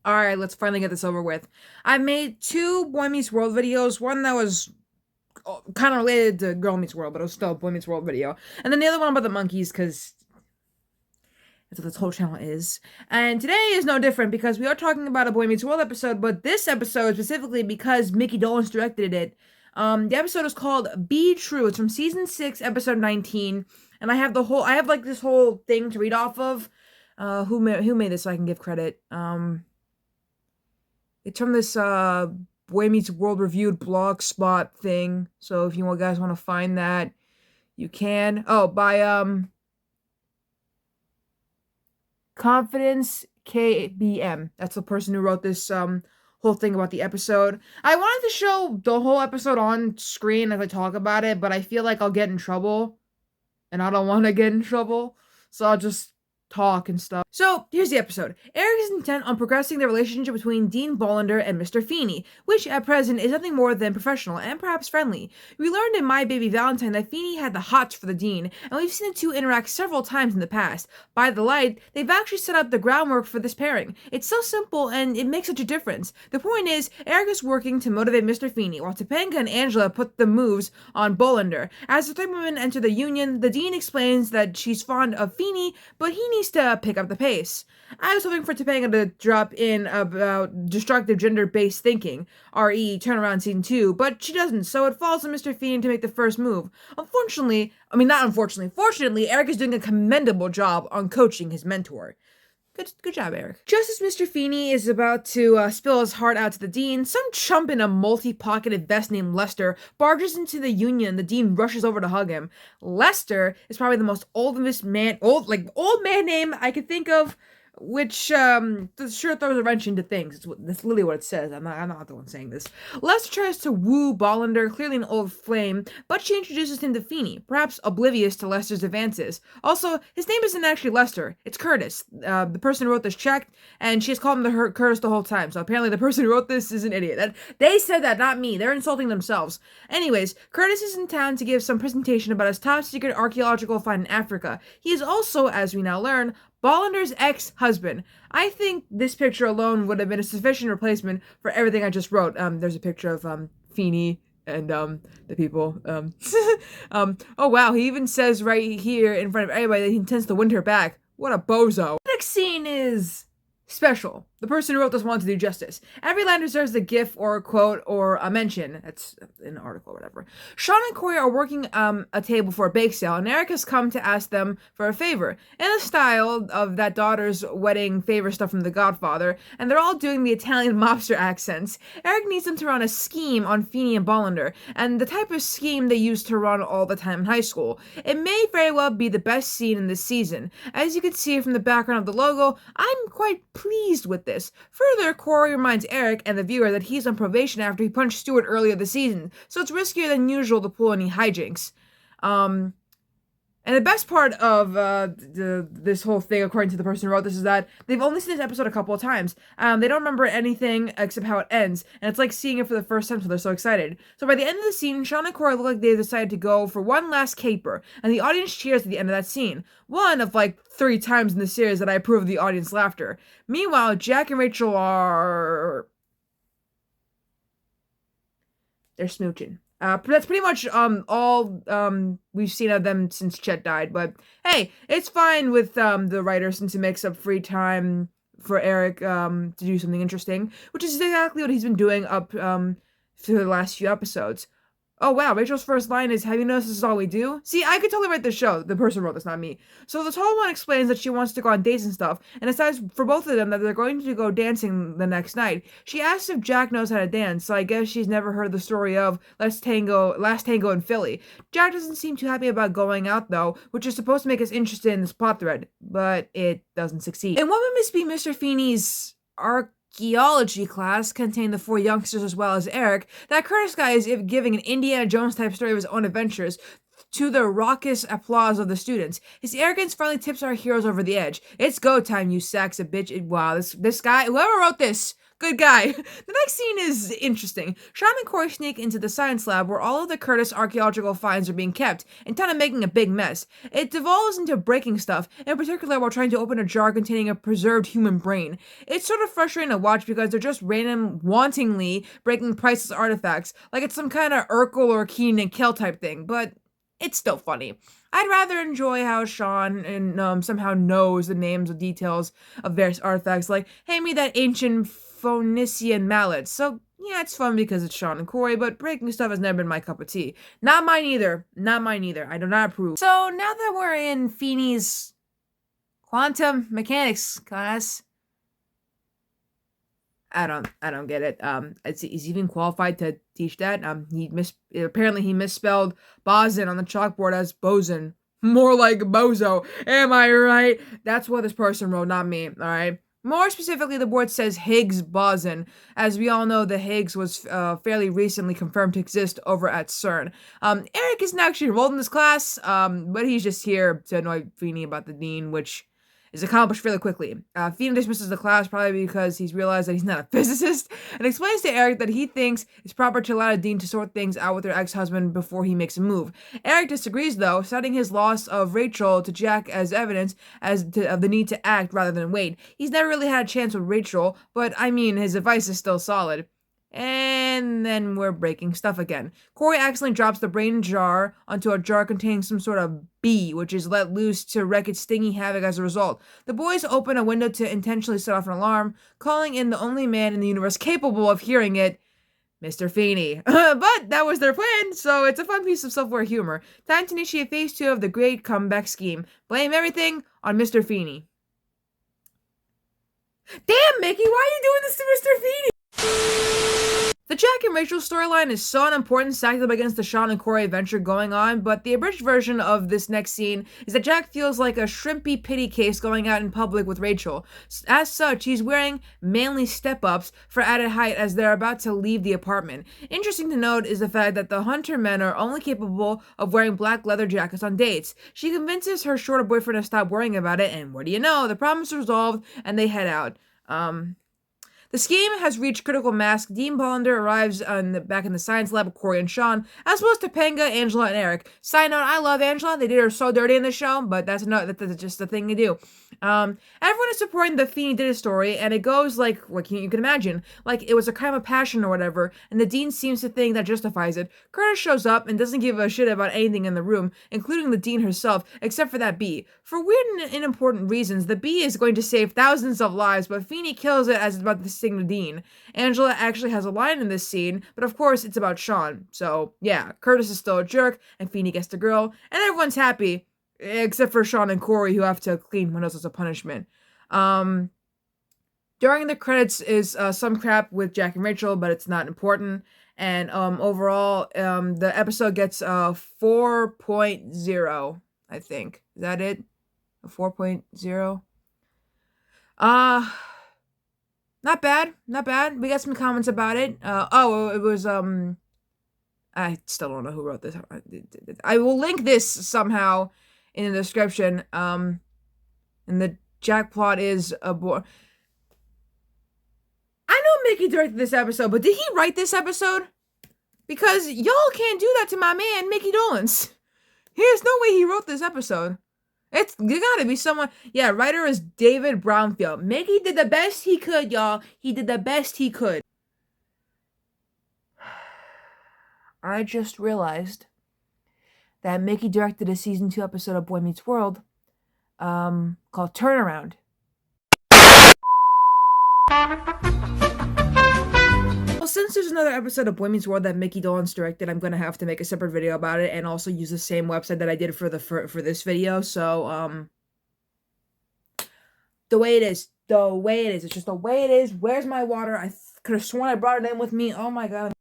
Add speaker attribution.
Speaker 1: Alright, let's finally get this over with. I made two Boy Meets World videos. One that was kind of related to Girl Meets World, but it was still a Boy Meets World video. And then the other one about the monkeys, because that's what this whole channel is. And today is no different because we are talking about a Boy Meets World episode, but this episode specifically because Micky Dolenz directed it. The episode is called Be True. It's from season 6, episode 19. And I have this whole thing to read off of. Who made this so I can give credit. It's from this Boy Meets World reviewed blogspot thing. So if you guys want to find that, you can. Oh, by Confidence KBM. That's the person who wrote this whole thing about the episode. I wanted to show the whole episode on screen as I talk about it, but I feel like I'll get in trouble. And I don't want to get in trouble. So I'll just talk and stuff. So, here's the episode. Eric is intent on progressing the relationship between Dean Bollender and Mr. Feeney, which at present is nothing more than professional and perhaps friendly. We learned in My Baby Valentine that Feeney had the hots for the Dean, and we've seen the two interact several times in the past. By the light, they've actually set up the groundwork for this pairing. It's so simple and it makes such a difference. The point is, Eric is working to motivate Mr. Feeney, while Topanga and Angela put the moves on Bollender. As the three women enter the union, the Dean explains that she's fond of Feeney, but he needs to pick up the pace. I was hoping for Topanga to drop in about destructive gender-based thinking, re. Turnaround Season 2, but she doesn't, so it falls on Mr. Feeney to make the first move. Fortunately, Eric is doing a commendable job on coaching his mentor. Good job, Eric. Just as Mr. Feeney is about to spill his heart out to the Dean, some chump in a multi-pocketed vest named Lester barges into the union. The Dean rushes over to hug him. Lester is probably the most old man name I could think of, which sure throws a wrench into things. That's literally what it says. I'm not the one saying this. Lester tries to woo Bollender, clearly an old flame, but she introduces him to Feeney, perhaps oblivious to Lester's advances. Also, his name isn't actually Lester, it's Curtis. The person who wrote this checked, and she has called him Curtis the whole time, so apparently the person who wrote this is an idiot. They said that, not me. They're insulting themselves. Anyways, Curtis is in town to give some presentation about his top secret archaeological find in Africa. He is also, as we now learn, Bollender's ex-husband. I think this picture alone would have been a sufficient replacement for everything I just wrote. There's a picture of Feeney and the people. Oh wow, he even says right here in front of everybody that he intends to win her back. What a bozo. The next scene is special. The person who wrote this wanted to do justice. Every line deserves a gif or a quote or a mention. That's an article or whatever. Sean and Corey are working a table for a bake sale, and Eric has come to ask them for a favor. In the style of that daughter's wedding favor stuff from The Godfather, and they're all doing the Italian mobster accents. Eric needs them to run a scheme on Feeney and Bollender, and the type of scheme they used to run all the time in high school. It may very well be the best scene in this season. As you can see from the background of the logo, I'm quite pleased with this. Further, Corey reminds Eric and the viewer that he's on probation after he punched Stewart earlier this season, so it's riskier than usual to pull any hijinks. And the best part of this whole thing, according to the person who wrote this, is that they've only seen this episode a couple of times. They don't remember anything except how it ends, and it's like seeing it for the first time, so they're so excited. So by the end of the scene, Sean and Corey look like they've decided to go for one last caper, and the audience cheers at the end of that scene. One of like 3 times in the series that I approve of the audience laughter. Meanwhile, Jack and Rachel they're smooching. That's pretty much all we've seen of them since Chet died. But hey, it's fine with the writer since it makes up free time for Eric to do something interesting, which is exactly what he's been doing up for the last few episodes. Oh wow, Rachel's first line is, "Have you noticed this is all we do?" See, I could totally write this show. The person wrote this, not me. So the tall one explains that she wants to go on dates and stuff, and decides for both of them that they're going to go dancing the next night. She asks if Jack knows how to dance, so I guess she's never heard the story of Last Tango in Philly. Jack doesn't seem too happy about going out though, which is supposed to make us interested in this plot thread, but it doesn't succeed. And what must be Mr. Feeney's archaeology class contained the 4 youngsters as well as Eric. That Curtis guy is giving an Indiana Jones type story of his own adventures to the raucous applause of the students. His arrogance finally tips our heroes over the edge. It's go time, you sacks of bitch. Wow, this guy, whoever wrote this, good guy. The next scene is interesting. Sean and Corey sneak into the science lab where all of the Curtis archaeological finds are being kept, intent on making a big mess. It devolves into breaking stuff, in particular while trying to open a jar containing a preserved human brain. It's sort of frustrating to watch because they're just wantingly breaking priceless artifacts, like it's some kind of Urkel or Keenan and Kel type thing, but it's still funny. I'd rather enjoy how Sean and somehow knows the names and details of various artifacts, like, hand me that ancient Phoenician mallet. So, yeah, it's fun because it's Sean and Corey, but breaking stuff has never been my cup of tea. Not mine either. Not mine either. I do not approve. So, now that we're in Feeney's quantum mechanics class, I don't get it. He's even qualified to teach that. Apparently he misspelled boson on the chalkboard as boson. More like bozo. Am I right? That's what this person wrote, not me. All right. More specifically, the board says Higgs boson. As we all know, the Higgs was fairly recently confirmed to exist over at CERN. Eric isn't actually enrolled in this class, but he's just here to annoy Feeney about the dean, which is accomplished fairly quickly. Feeney dismisses the class probably because he's realized that he's not a physicist, and explains to Eric that he thinks it's proper to allow a dean to sort things out with her ex-husband before he makes a move. Eric disagrees, though, citing his loss of Rachel to Jack as evidence of the need to act rather than wait. He's never really had a chance with Rachel, but I mean, his advice is still solid. And then we're breaking stuff again. Corey accidentally drops the brain jar onto a jar containing some sort of bee, which is let loose to wreak its stinging havoc as a result. The boys open a window to intentionally set off an alarm, calling in the only man in the universe capable of hearing it, Mr. Feeney. But that was their plan, so it's a fun piece of software humor. Time to initiate phase 2 of the great comeback scheme. Blame everything on Mr. Feeney. Damn, Mickey, why are you doing this to Mr. Feeney? The Jack and Rachel storyline is so unimportant stacked up against the Sean and Corey adventure going on, but the abridged version of this next scene is that Jack feels like a shrimpy pity case going out in public with Rachel. As such, he's wearing manly step-ups for added height as they're about to leave the apartment. Interesting to note is the fact that the Hunter men are only capable of wearing black leather jackets on dates. She convinces her shorter boyfriend to stop worrying about it, and what do you know, the problem is resolved and they head out. The scheme has reached critical mass. Dean Bollender arrives back in the science lab with Corey and Sean, as well as Topanga, Angela, and Eric. Side note, I love Angela. They did her so dirty in the show, but that's just the thing to do. Everyone is supporting the Feeney did it story, and it goes like what you can imagine. Like, it was a crime of passion or whatever, and the dean seems to think that justifies it. Curtis shows up and doesn't give a shit about anything in the room, including the dean herself, except for that bee. For weird and unimportant reasons, the bee is going to save thousands of lives, but Feeney kills it as it's about to sting the dean. Angela actually has a line in this scene, but of course it's about Sean. So, yeah, Curtis is still a jerk, and Feeney gets the girl, and everyone's happy. Except for Sean and Corey, who have to clean windows as a punishment. During the credits is some crap with Jack and Rachel, but it's not important. And overall, the episode gets 4.0, I think. Is that it? A 4.0? Not bad. Not bad. We got some comments about it. It was, I still don't know who wrote this. I will link this somehow in the description. And the Jack plot is I know Mickey directed this episode, but did he write this episode? Because y'all can't do that to my man, Micky Dolenz. There's no way he wrote this episode. It's gotta be someone. Yeah, writer is David Brownfield. Mickey did the best he could, y'all. He did the best he could. I just realized that Mickey directed a season 2 episode of Boy Meets World called Turnaround. Well, since there's another episode of Boy Meets World that Micky Dolenz directed, I'm gonna have to make a separate video about it and also use the same website that I did for this video. So the way it is, it's just the way it is. Where's my water? I could have sworn I brought it in with me. Oh my god.